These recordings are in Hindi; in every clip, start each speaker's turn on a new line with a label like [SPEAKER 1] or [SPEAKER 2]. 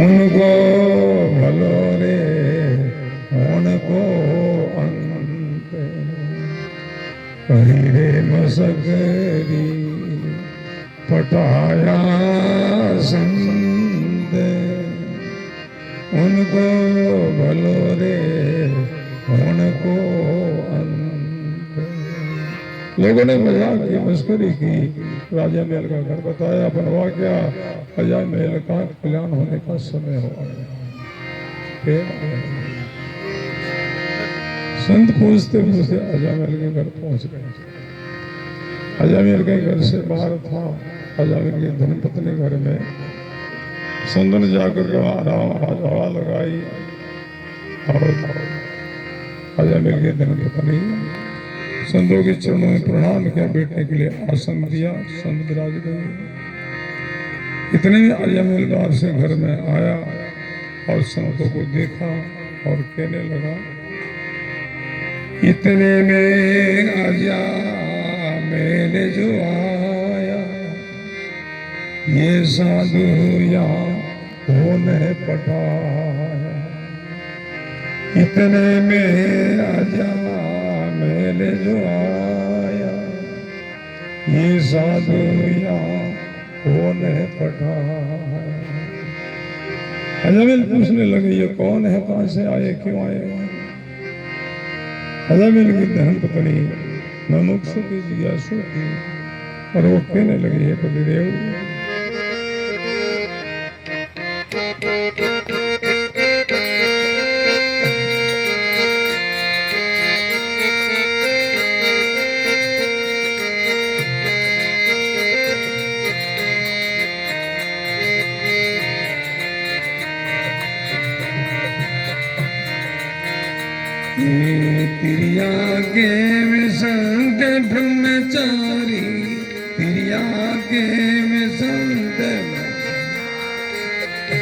[SPEAKER 1] उनको भलो रे उनको अंत करी रे मसकरी पटाया संत उनको भलो रे उनको अंत। लोगों ने मजाक की मस्करी की, राजा महल का घर बताया, अपन वाकया राजा महल का कल्याण होने का समय हो गया। संत पूछते पूछते अजामिल के घर पहुंच गए। अजामिल के घर से बाहर था, अजामिल की धर्मपत्नी घर में। संत ने जाकर हवा लगाई और अजामिल की धर्मपत्नी संतों के चरणों में प्रणाम किया, बैठने के लिए आसन दिया। संत विराज गए। इतने में अजामिल बाहर से घर में आया और संतों को देखा और कहने लगा, इतने में आजा मैंने जो आया, ये साधु यहाँ होने पटाया। इतने में आजा मैंने जो आया, ये साधु यहाँ होने पटाया। अजामिल पूछने लगे, ये कौन है, कहां से आए, क्यों आए? अजामिल की धर्मपत्नी मुमुक्षु की जिज्ञासु थी और वो कहने लगी, है पतिदेव, तिरिया के में संत ब्रह्मचारी, तिरिया के में संत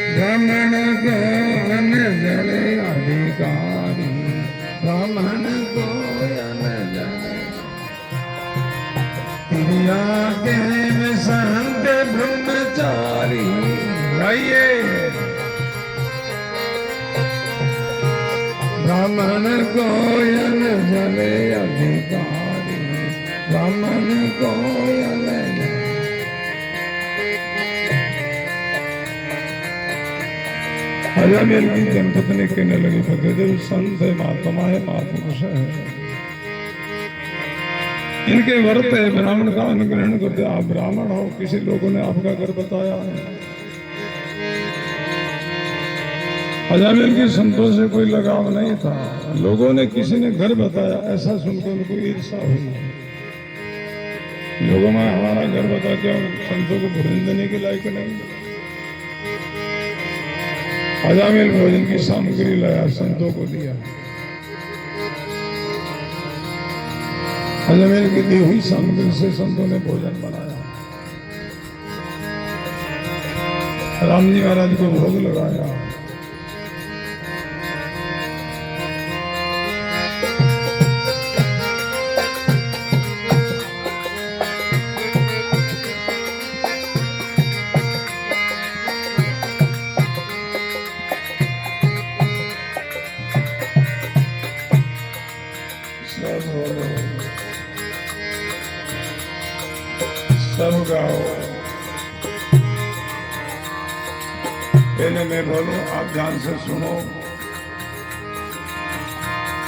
[SPEAKER 1] ब्राह्मण को अन जले अधिकारी, ब्राह्मण को अन जले। तिरिया के में संत ब्रह्मचारी, आइए ब्राह्मण को अन जले अधिकारी, ब्राह्मण को अन जले। अजामिल की धर्मपत्नी कहने लगी, पतिदेव संत है, महात्मा है, महापुरुष है, इनके व्रत है, ब्राह्मण का अनुग्रहण करते। आप ब्राह्मण हो, किसी लोगों ने आपका घर बताया है। अजामिल की संतों से कोई लगाव नहीं था, लोगों ने किसी ने घर बताया, ऐसा सुनकर उनको ईर्षा हुई। लोगों में हमारा घर बता के संतों को भोजन देने के लायक नहीं। अजामिल भोजन की सामग्री लाया, संतों को दिया। अजामिल की दी हुई सामग्री से संतों ने भोजन बनाया। राम जी महाराज को भोग लगाया। सब गाओ। पहले मैं बोलूं, आप ध्यान से सुनो,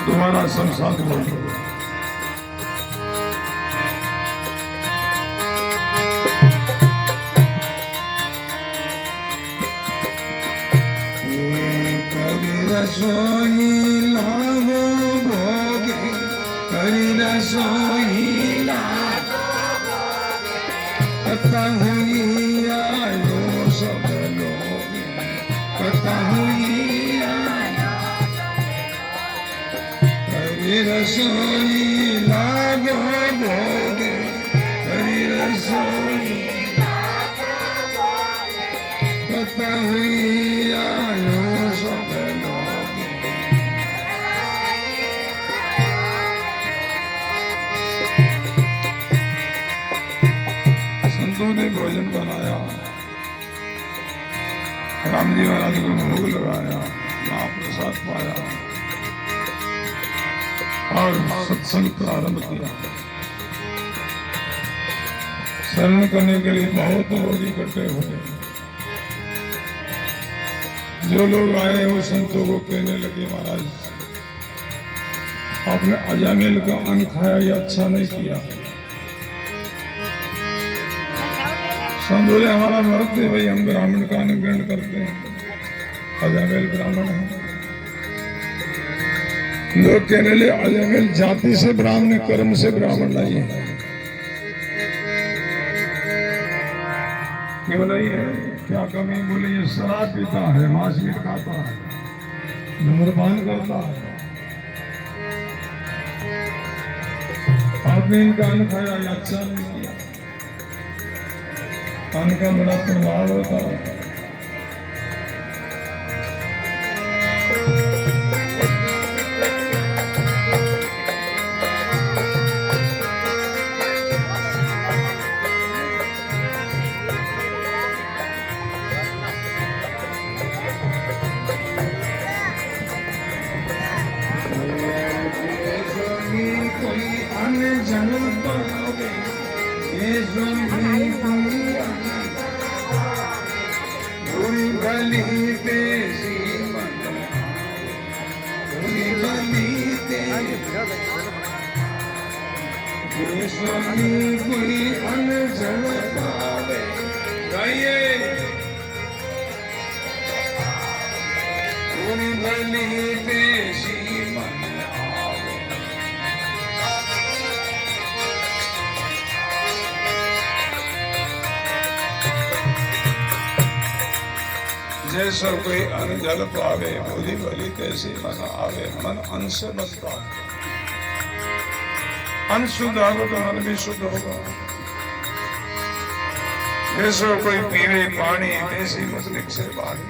[SPEAKER 1] दोबारा सब साथ बोलो। कभी रसोई लावो भोगे, कभी रसोई पता हुई आयो सब लोग, पता हुई आयो। कभी रसोई लागो भोगे, कभी रसोई पता हुई आयो सब लोग। संतों ने भोजन बनाया। राम जी महाराज को भोग लगाया, महाप्रसाद पाया और सत्संग प्रारंभ किया। शरण करने के लिए बहुत लोग इकट्ठे हुए। जो लोग आए वो संतों को कहने लगे, महाराज आपने अजामिल का अन्न खाया, ये अच्छा नहीं किया। संत बोले हमारा मर्द है भाई, हम ब्राह्मण का अन्न ग्रहण करते हैं, अजामिल ब्राह्मण है। लोग कहने लगे अजामिल जाति से ब्राह्मण, कर्म से ब्राह्मण नहीं है। क्यों नहीं है, क्या कमी? बोले ये शराब पीता है, मांस मीट खाता है, धूम्रपान करता है, आपने इनका अन्न खाया, ये अच्छा नहीं किया। अन्न का बड़ा प्रभाव होता है। स्वामी कोई अनजन पावे, गाइए पूरी भली देशी मन आवे। जैसा कोई अनजल पावे, पूरी भली देशी मन आवे। मन अन्न से बचता है, अन्न शुद्ध होगा तो मन भी शुद्ध होगा। जैसे कोई पीवे पानी, देसी मसलिक से पानी।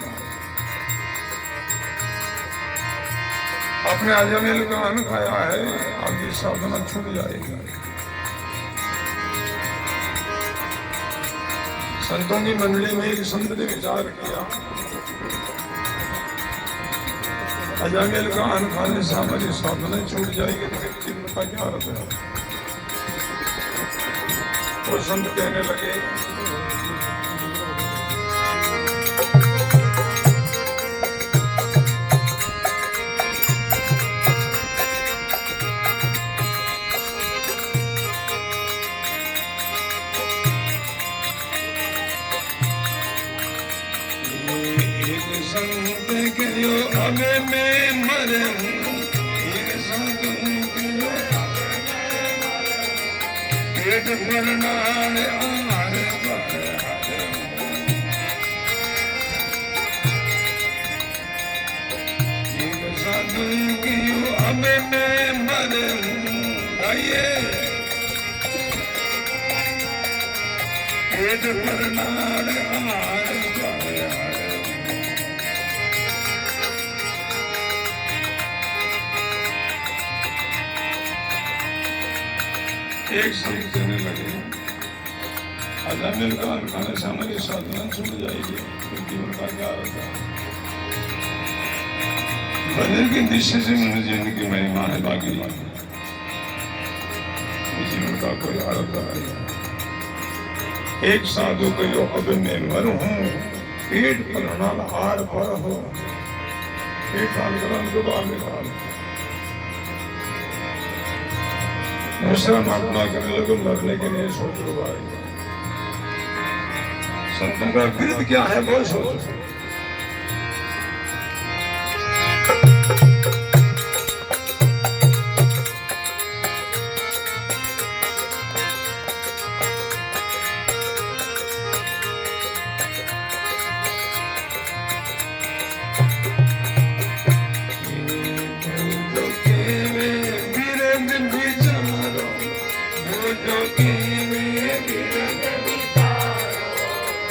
[SPEAKER 1] अपने अजामिल का अन्न खाया है, आपकी साधना छूट जाएगी। संतों की मंडली में एक संत ने विचार किया, अजामिल का अन्न खाने से हमारी साधना छूट जाएगी, तो फिर चिन्ह का क्या अर्थ है? वो संत कहने लगे, एक संत कहो अब मैं मरूं, एक संत पेट भरनाल आर पर एक साधु क्यों अब मैं मरूं, आइए पेट भरनाल आर पर। एक संत कहने लगे, अजामिल का अन्न खाने से हमारी साधना छूट जाएगी, तो जीवन का क्या अर्थ है? भजन की दृष्टि से मन जीवन की महिमा है, बाकी जीवन का कोई अर्थ नहीं। एक साधु कहो अब मैं मरूं, पेट भरना हार पर हो। पेट हाल कर तो बाहर निकाल। दूसरा महात्मा करने लगे, मरने के लिए सोच लो भाई। संतों का कृत क्या है वो सोचो।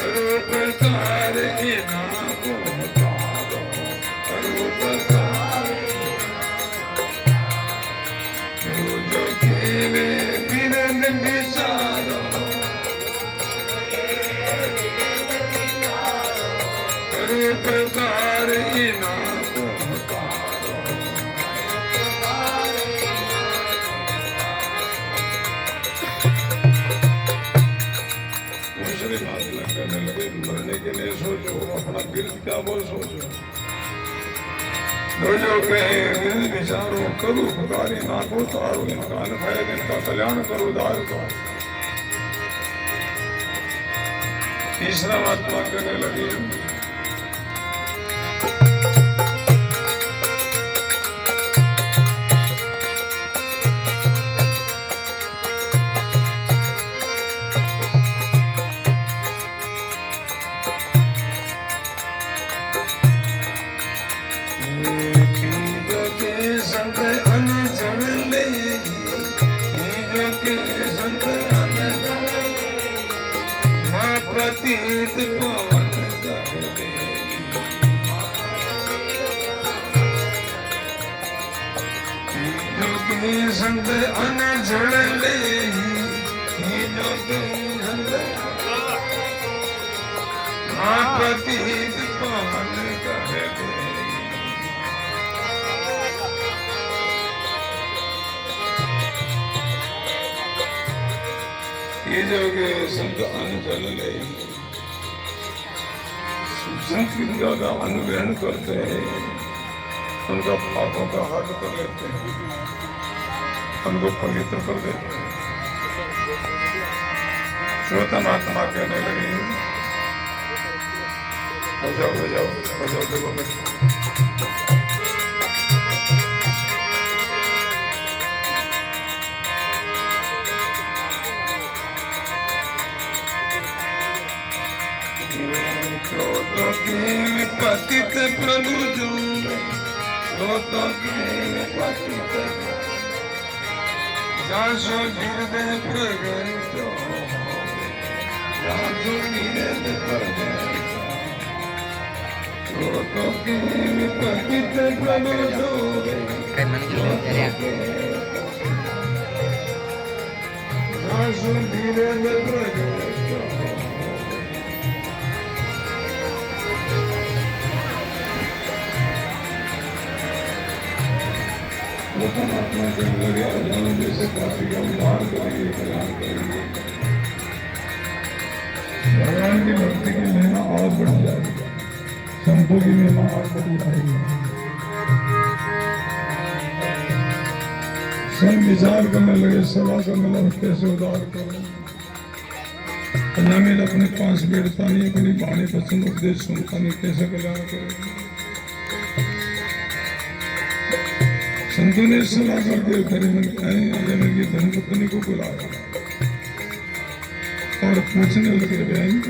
[SPEAKER 1] रूप तार क्या बोल सोचो जो जो कहे दिल विचारो करूँ पुकारी नाको तारो इनका भय इनका कल्याण करो दार का तीसरा महात्मा कहने लगे प्रतीत पवन जोगी संत अनजड़ ले जोगी संत प्रतीत पवन कहे ये जोगे संत अनजल ले संस्कृतियों का अनुग्रहण करते हैं उनका पापों का हट कर लेते हैं उनको पवित्र कर देते हैं श्रोता महात्मा कहने लगे बजाओ बजाओ बजाओ देखो पतित प्रभु जो पतित जासो हृदय प्रगट जासो हृदय प्रगट पतित प्रभु जो जासो हृदय प्रगट परमात्मा के अंदर अजान जैसे काफी का उद्धार करेंगे कल्याण करेंगे भगवान की भक्ति की महिमा और बढ़ जाएगी संतों की महिमा और बढ़ जाएगी सब विचार करने लगे सभा करने लगे कैसे उद्धार करें अजामिल अपने 5 बेड़ता नहीं अपनी वाणी वचन उपदेश सुनता नहीं कैसे कल्याण करेंगे संतों ने सलाह करके अजामिल की धर्मपत्नी को बुलाया और पूछने लगे बहन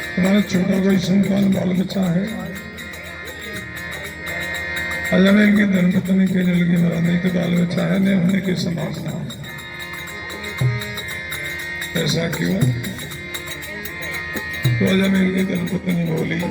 [SPEAKER 1] तुम्हारा छोटा कोई संतान बाल बच्चा है अजामिल की धर्मपत्नी कहने लगी मेरा नहीं तो बाल बच्चा है नहीं होने की संभावना ऐसा क्यों तो अजामिल की धर्मपत्नी बोली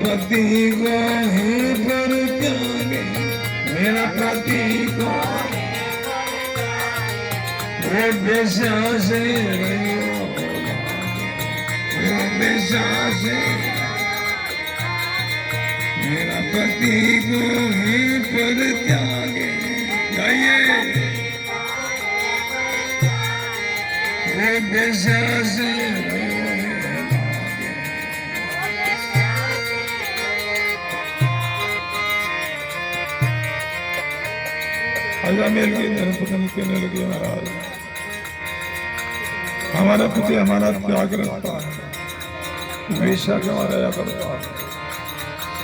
[SPEAKER 1] पति को ही पर त्यागे मेरा पति को वो बेसास वो बेसास मेरा पति को ही पर त्यागे गाइए वो बेसास अजामिल की धर्मपत्नी कहने लगी महाराज हमारा पति हमारा त्याग रखता है वेश्या का दया करता है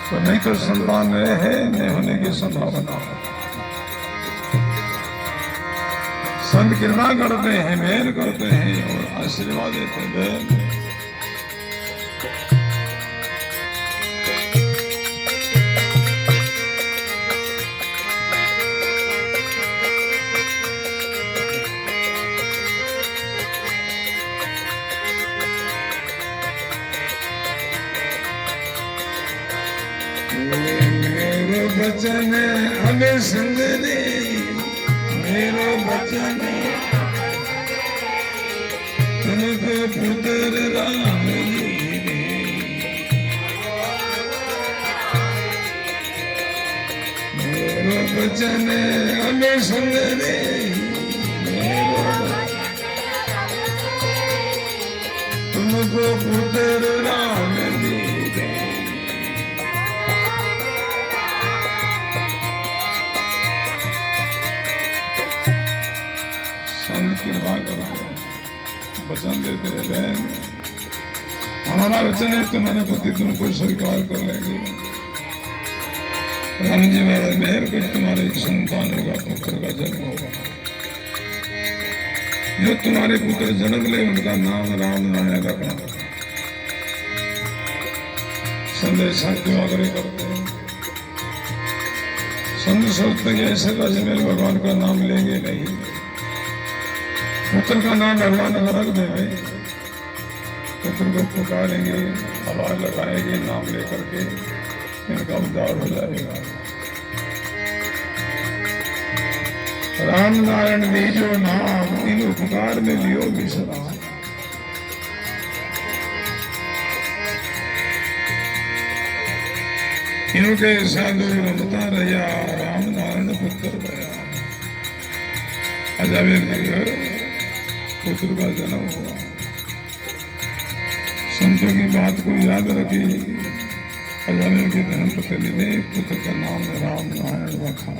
[SPEAKER 1] तो नहीं तो संतान है नहीं होने की संभावना संत कृपा करते हैं मेहर करते हैं और आशीर्वाद देते हैं बचन हमें संग दे मेरो बचन तुमको पुत्र राम जी दे, मेरो वचन हमें सुन रे, तुमको पुत्र राम जी दे। संत कृपा करो, वचन देते रहे, हमारा वचन है तुम्हारे पति तुमको स्वीकार कर लेंगे। राम जी महाराज मेहर कर तुम्हारे संतान होगा, पुत्र का जन्म होगा। जो तुम्हारे पुत्र जन्म ले उनका नाम राम नारायण रखना। संदेशा क्यों आग्रह करते हैं? संत सोचते कि ऐसे कैसे मेरे भगवान का नाम लेंगे नहीं, पुत्र का नाम भगवान का रख दे भाई, पुत्र को पुकारेंगे, आवाज लगाएंगे नाम लेकर के, इनका उद्धार हो जाएगा। राम नारायण दीजो नाम, इन उपकार में लियो विश्राम। इनके साधु रमता रहा, राम नारायण पुत्र भया। अजामिल के घर पुत्र का जन्म हुआ। संतों की बात को याद रखी, अजामिल के धर्मपत्नी ने पुत्र का नाम राम नारायण रखा।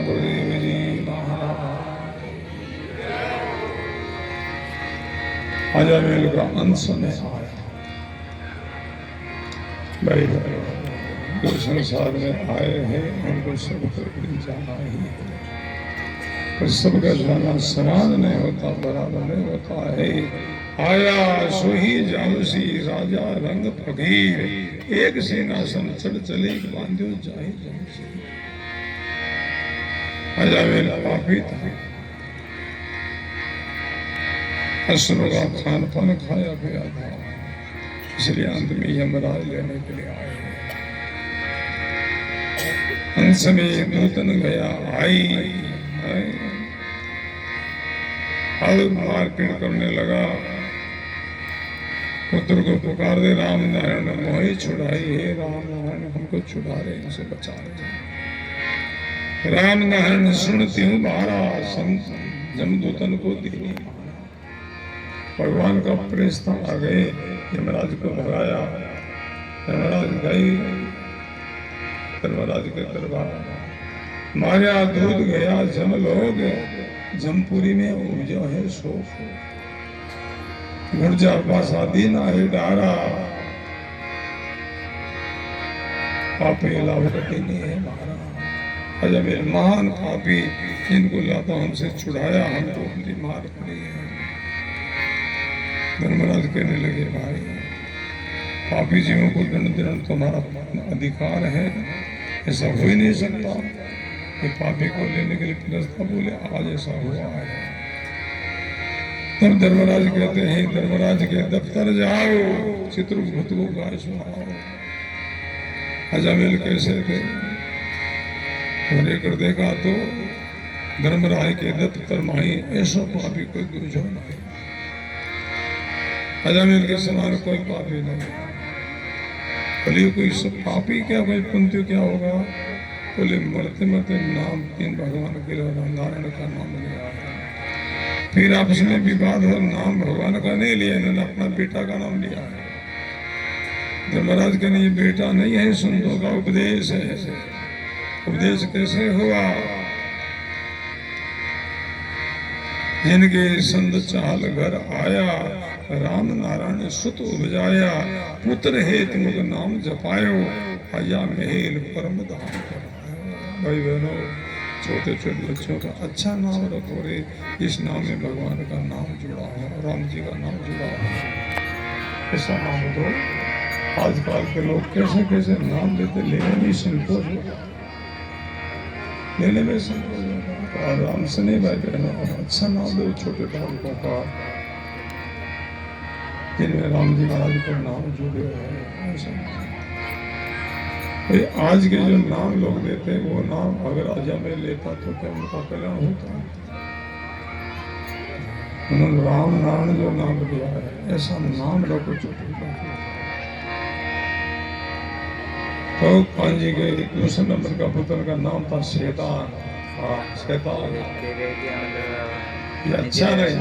[SPEAKER 1] गुरुदेव जी महाराज अजामिल का अंश में आया। भाई जो संसार में आए हैं उनको सबको जाना ही है, पर सबका जाना समान नहीं होता, बराबर नहीं होता है। आया सो ही जाऊसी राजा रंग फकीर, एक सिंहासन चढ़ चले बांध्यो जाए जाऊसी। अजामिल पापी था, असुरों का खान पान खाया पिया था, इसलिए अंत में यमराज लेने के लिए आए। अंश में नूतन गया आई, हल मारपीट करने लगा। पुत्र को पुकार दे, राम नारायण मोहि छुड़ाई है, राम नारायण हमको छुड़ा रहे, इनसे बचा रहे। राम नारायण सुनती हूँ बारा, संत जमदूतन को देनी। भगवान का प्रेस्ता आ गए, यमराज को भगाया। यमराज गए धर्मराज के दरबार, माया दूध गया जम लोग, जमपुरी में उपजो है शोक। गुर्जा पासा दीना है डारा, पापी लाभकटी ने है मारा। अजमेर महान पापी, जिनको लाता हमसे छुड़ाया, हमको अपनी मार पड़ी है। धर्मराज कहने लगे, भाई पापी जीवों को दंड देना तुम्हारा अधिकार है, ऐसा हो ही नहीं सकता। कि पापी को लेने के लिए फिरस्ता बोले, आज ऐसा हुआ है। तब धर्मराज कहते हैं, धर्मराज के दफ्तर जाओ, चित्रगुप्त को गाय सुनाओ। अजामिल कैसे थे, लेकर देखा तो धर्मराज के दफ्तर माही ऐसा पापी कोई दूसरा नहीं। अजामिल के समान कोई पापी नहीं। बोले कोई सब पापी क्या, कोई पुण्य क्या होगा? बोले मरते मरते नाम तीन भगवान के नारायण का नाम लिया है। फिर आपस में विवाद हो, नाम भगवान का नहीं लिया, इन्होंने अपना बेटा का नाम लिया है। धर्मराज कहने ये बेटा नहीं है, संतों का उपदेश है। उपदेश कैसे हुआ? जिनके संत चाल घर आया, राम नारायण सुत उपजाया, पुत्र हेतु मुख नाम जपायो, आया मेल परम धाम करायो। भाई बहनों, छोटे छोटे बच्चों का अच्छा नाम रखो रे, इस नाम में भगवान का नाम जुड़ा है, राम जी का नाम जुड़ा है, ऐसा नाम दो। आजकल के लोग कैसे कैसे नाम लेते, लेने में संकोच होता, लेने में संकोच होता। आराम से नहीं भाई बहनों, अच्छा नाम दो छोटे बालकों का, जिनमें राम जी महाराज का नाम जुड़े हुए हैं। भाई आज के जो नाम लोग देते हैं वो नाम अगर अजमेर लेता तो क्या उनका कल्याण होता? उन्होंने राम नारायण जो नाम दिया है ऐसा नाम लोगों को तो कांजी के दूसरे नंबर का पुत्र का नाम था शैतान। शैतान ये अच्छा नहीं,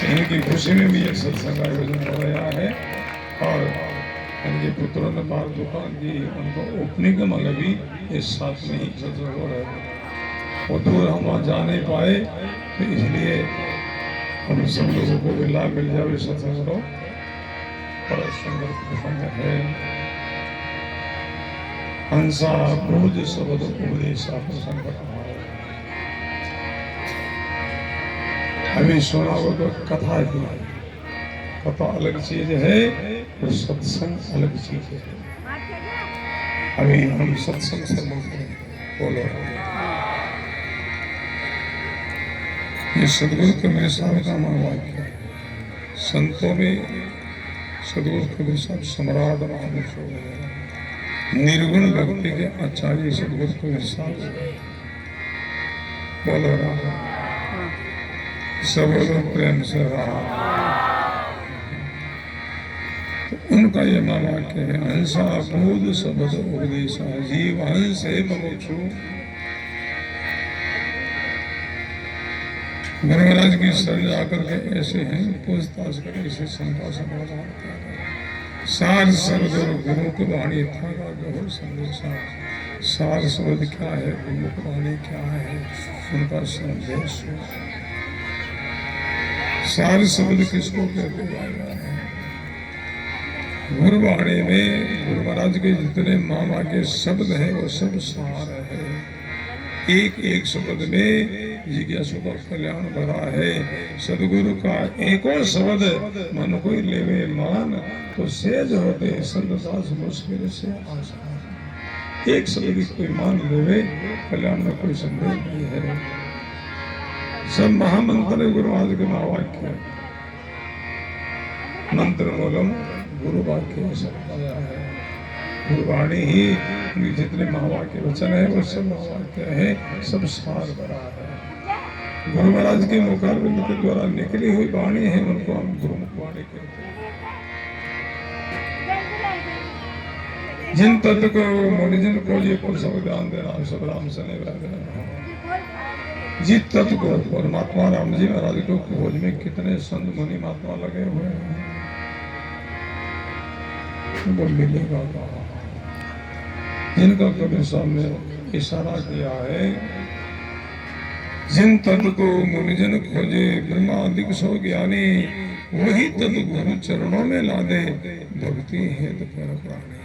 [SPEAKER 1] इनकी खुशी में भी एक सत्संग आयोजन हो रहा है और इनके पुत्रों ने बाहर दुकान की, उनको ओपनिंग में भी इस साथ में ही सत्संग हो रहा है। वो दूर हम वहाँ जा नहीं पाए तो इसलिए हम सब लोगों को भी लाभ मिल जाए सत्संग करो। बड़ा सुंदर प्रसंग है। हंसा बोझ शब्द उपदेश प्रसंग अभी सुना वो तो कथा ही है। कथा अलग चीज है और सत्संग अलग चीज है। अभी हम सत्संग से बोलो। ये सदगुरु कबीर साहब का महावाक्य है। संतों में सदगुरु कबीर साहब सम्राट महापुरुष हो गए। निर्गुण भक्ति के आचार्य सदगुरु कबीर साहब बोलो रहा सब लोग प्रेम से रहा। तो उनका ये महावाक्य है, हंसा बोध शब्द उपदेशा जीव हंस है ममोक्षु। गुरु महाराज की शरण जाकर के ऐसे हैं पूछताछ कर इसे शंका समाधान किया। सार शब्द और गुरु की वाणी था गहन संदेशा। सार शब्द क्या है, गुरु की वाणी क्या है, उनका संदेश। सार शब्द किसको कहते हैं? गुरुवाणी में गुरु महाराज के जितने मामा के शब्द हैं वो सब सार है। एक एक शब्द में जिज्ञासु का कल्याण भरा है। सदगुरु का एक और शब्द मन कोई लेवे मान तो सेज होते संतदास मुश्किल से आसान। एक शब्द की कोई मान लेवे कल्याण में कोई संदेह नहीं है। सब महामंत्र गुरु महाराज के महावाक्य मंत्र मूलम गुरु वाक्य सब आया है। गुरुवाणी ही जितने महावाक्य वचन है वो सब महावाक्य है, सब सार भरा है। गुरु महाराज के मुखारबिंद के द्वारा निकली हुई वाणी है, उनको हम गुरुमुख वाणी कहते हैं। जिन तत्व को मुनिजन को ये पुरुष ज्ञान देना सब राम से नहीं। जिस तत्व को परमात्मा राम जी महाराज को खोज में कितने संत मुनि महात्मा लगे हुए हैं, वो मिलेगा कहाँ? जिनका कबीर साहब ने इशारा किया है, जिन तत्व को मुनिजन खोजे ब्रह्मादिक सो ज्ञानी, वही तत्व गुरु चरणों में ला दे भक्ति है तो पर प्राणी।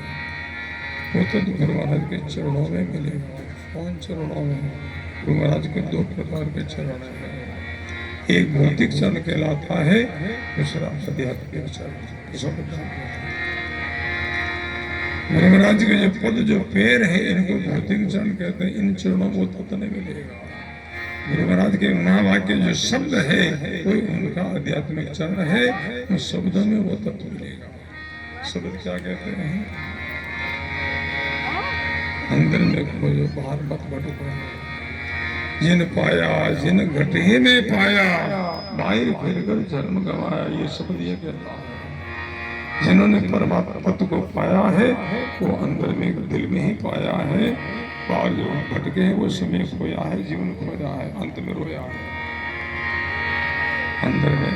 [SPEAKER 1] वो तत्व गुरु महाराज के चरणों में मिलेगा। कौन चरणों में? गुरु महाराज के दो प्रकार के चरण हैं। एक भौतिक चरण कहलाता है, दूसरा आध्यात्मिक चरण। गुरु महाराज के जो पद जो पैर है इनको भौतिक चरण कहते हैं। इन चरणों को तत्व नहीं मिलेगा। गुरु महाराज के महावाक्य जो शब्द है कोई उनका आध्यात्मिक चरण है, उन शब्दों में वो तत्व मिलेगा। शब्द क्या कहते हैं? अंदर में खोजो बाहर मत भटको। जिन पाया जिन घटे में पाया, बाहर फिरकर जन्म गवाया, ये शब्द ये कहता है। जिन्होंने परमात्मा तत्व को पाया है वो अंदर में दिल में ही पाया है। बाहर जो भटके हैं वो समय खोया है, जीवन खोया है, अंत में रोया है। अंदर में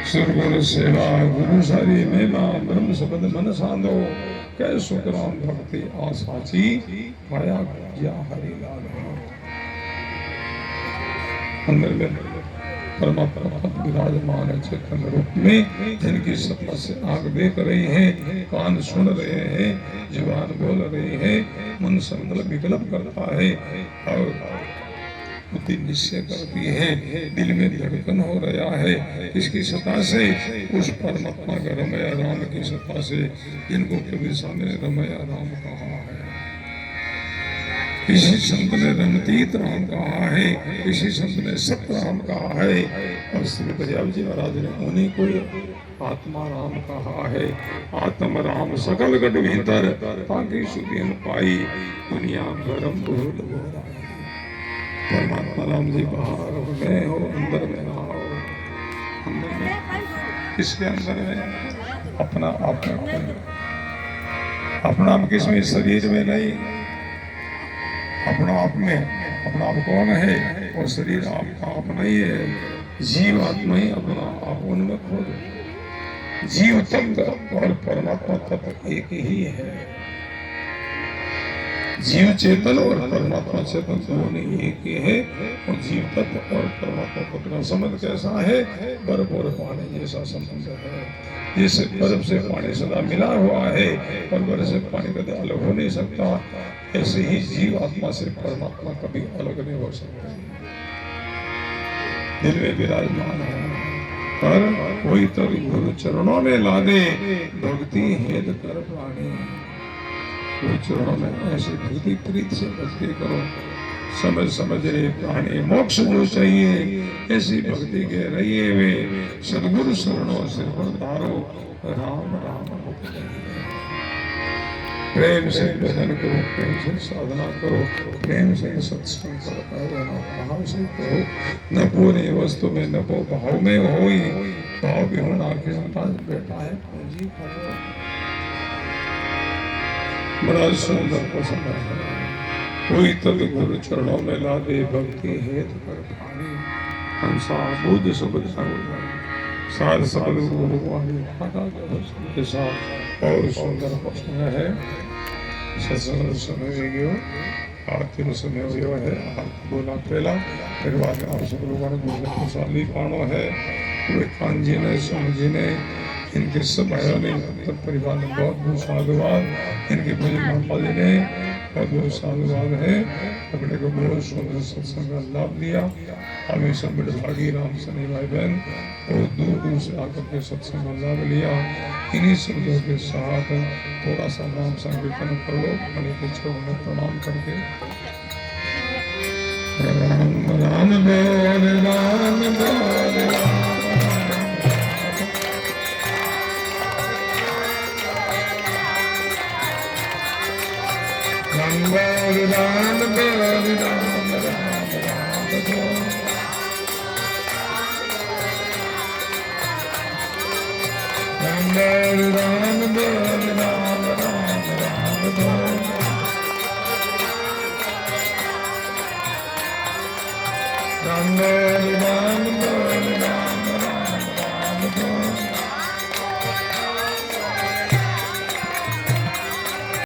[SPEAKER 1] सुरगुण सेवा गुरु सारी मेवा ब्रह्म शब्द मन साधो कै सुखराम भक्ति आसाची पाया किया हरि लाल। अंदर में परमात्मा विराजमान है चेतन रूप में, जिनकी सत्ता से आंख देख रही है, कान सुन रहे हैं, जुबान बोल रही है, मन संकल्प विकल्प करता है और बुद्धि निश्चय करती है, दिल में धड़कन हो रहा है। इसकी सत्ता से उस परमात्मा का रमया राम की सत्ता से, जिनको कबीर साहब ने रमया राम कहा है। किसी संत ने रमतीत राम कहा है, किसी संत ने सत राम कहा है, और श्री प्रजापति जी महाराज ने उन्हीं को आत्मा राम कहा है। आत्म राम सकल गढ़ भीतर, ताकि सुधीन पाई दुनिया गरम भूल बोरा। परमात्मा राम जी बाहर में हो, अंदर में ना हो। अंदर में किसके अंदर में? अपना आप में। अपना आप किसमें? शरीर में नहीं, अपना आप में। अपना आप कौन है? वो शरीर आपका आप नहीं है, जीव आत्मा ही अपना आप उनमें खो दो। जीव तत्व और परमात्मा तत्व एक ही है। जीव चेतन और परमात्मा चेतन दोनों एक ही है। और जीव तत्व और परमात्मा तत्व का संबंध कैसा है? बर्फ और पानी जैसा संबंध है। जैसे बर्फ से पानी सदा मिला हुआ है और बर्फ से पानी कभी अलग हो नहीं सकता, ऐसे ही जीव आत्मा से परमात्मा कभी अलग नहीं हो सकता। दिल में विराजमान है, पर वही तब गुरु चरणों में ला दे, भक्ति हेद कर प्राणी। गुरु चरणों में ऐसी भक्ति प्रीत से भक्ति करो, समझ समझ रे प्राणी मोक्ष जो चाहिए, ऐसी भक्ति के रहिए वे। सदगुरु शरणों सिर पर धारो, राम राम प्रेम से भजन करो, प्रेम से साधना करो, प्रेम से सत्संग करो, भाव से करो। न पूरी वस्तु में न वो भाव में हो, भाव विहोण आखिर बैठा है पूंजी करो। बड़ा सुंदर पसंद है। कोई तब गुरु चरणों में ला दे, भक्ति हेत कर प्राणी। हंसा बुद्ध सबद साध साध गुरु के साथ और सुंदर प्रश्न है। सत्संग समय आरती समय है, आरती बोला पहला, फिर बाद आप सब लोगों ने दूसरे खुशहाली पानो है। वे कान जी ने सुन जी ने इनके सब भाइयों ने परिवार ने बहुत बहुत साधुवाद। इनके पूज्य माता जी ने बहुत बहुत साधुवाद है। अपने को बहुत सुंदर सत्संग का लाभ लिया। हमें सब भागी राम सनी भाई बहन बहुत दूर दूर से आकर के सत्संग का लाभ लिया। इन्हीं शब्दों के साथ थोड़ा सा नाम संकीर्तन कर लो, मणि के चरणों में प्रणाम करके। राम राम बोल, राम बोल, राम बोल, राम बोल, राम राम राम बोल। राम बोल, राम बोल, राम राम राम बोल। राम बोल, राम बोल, राम राम राम बोल।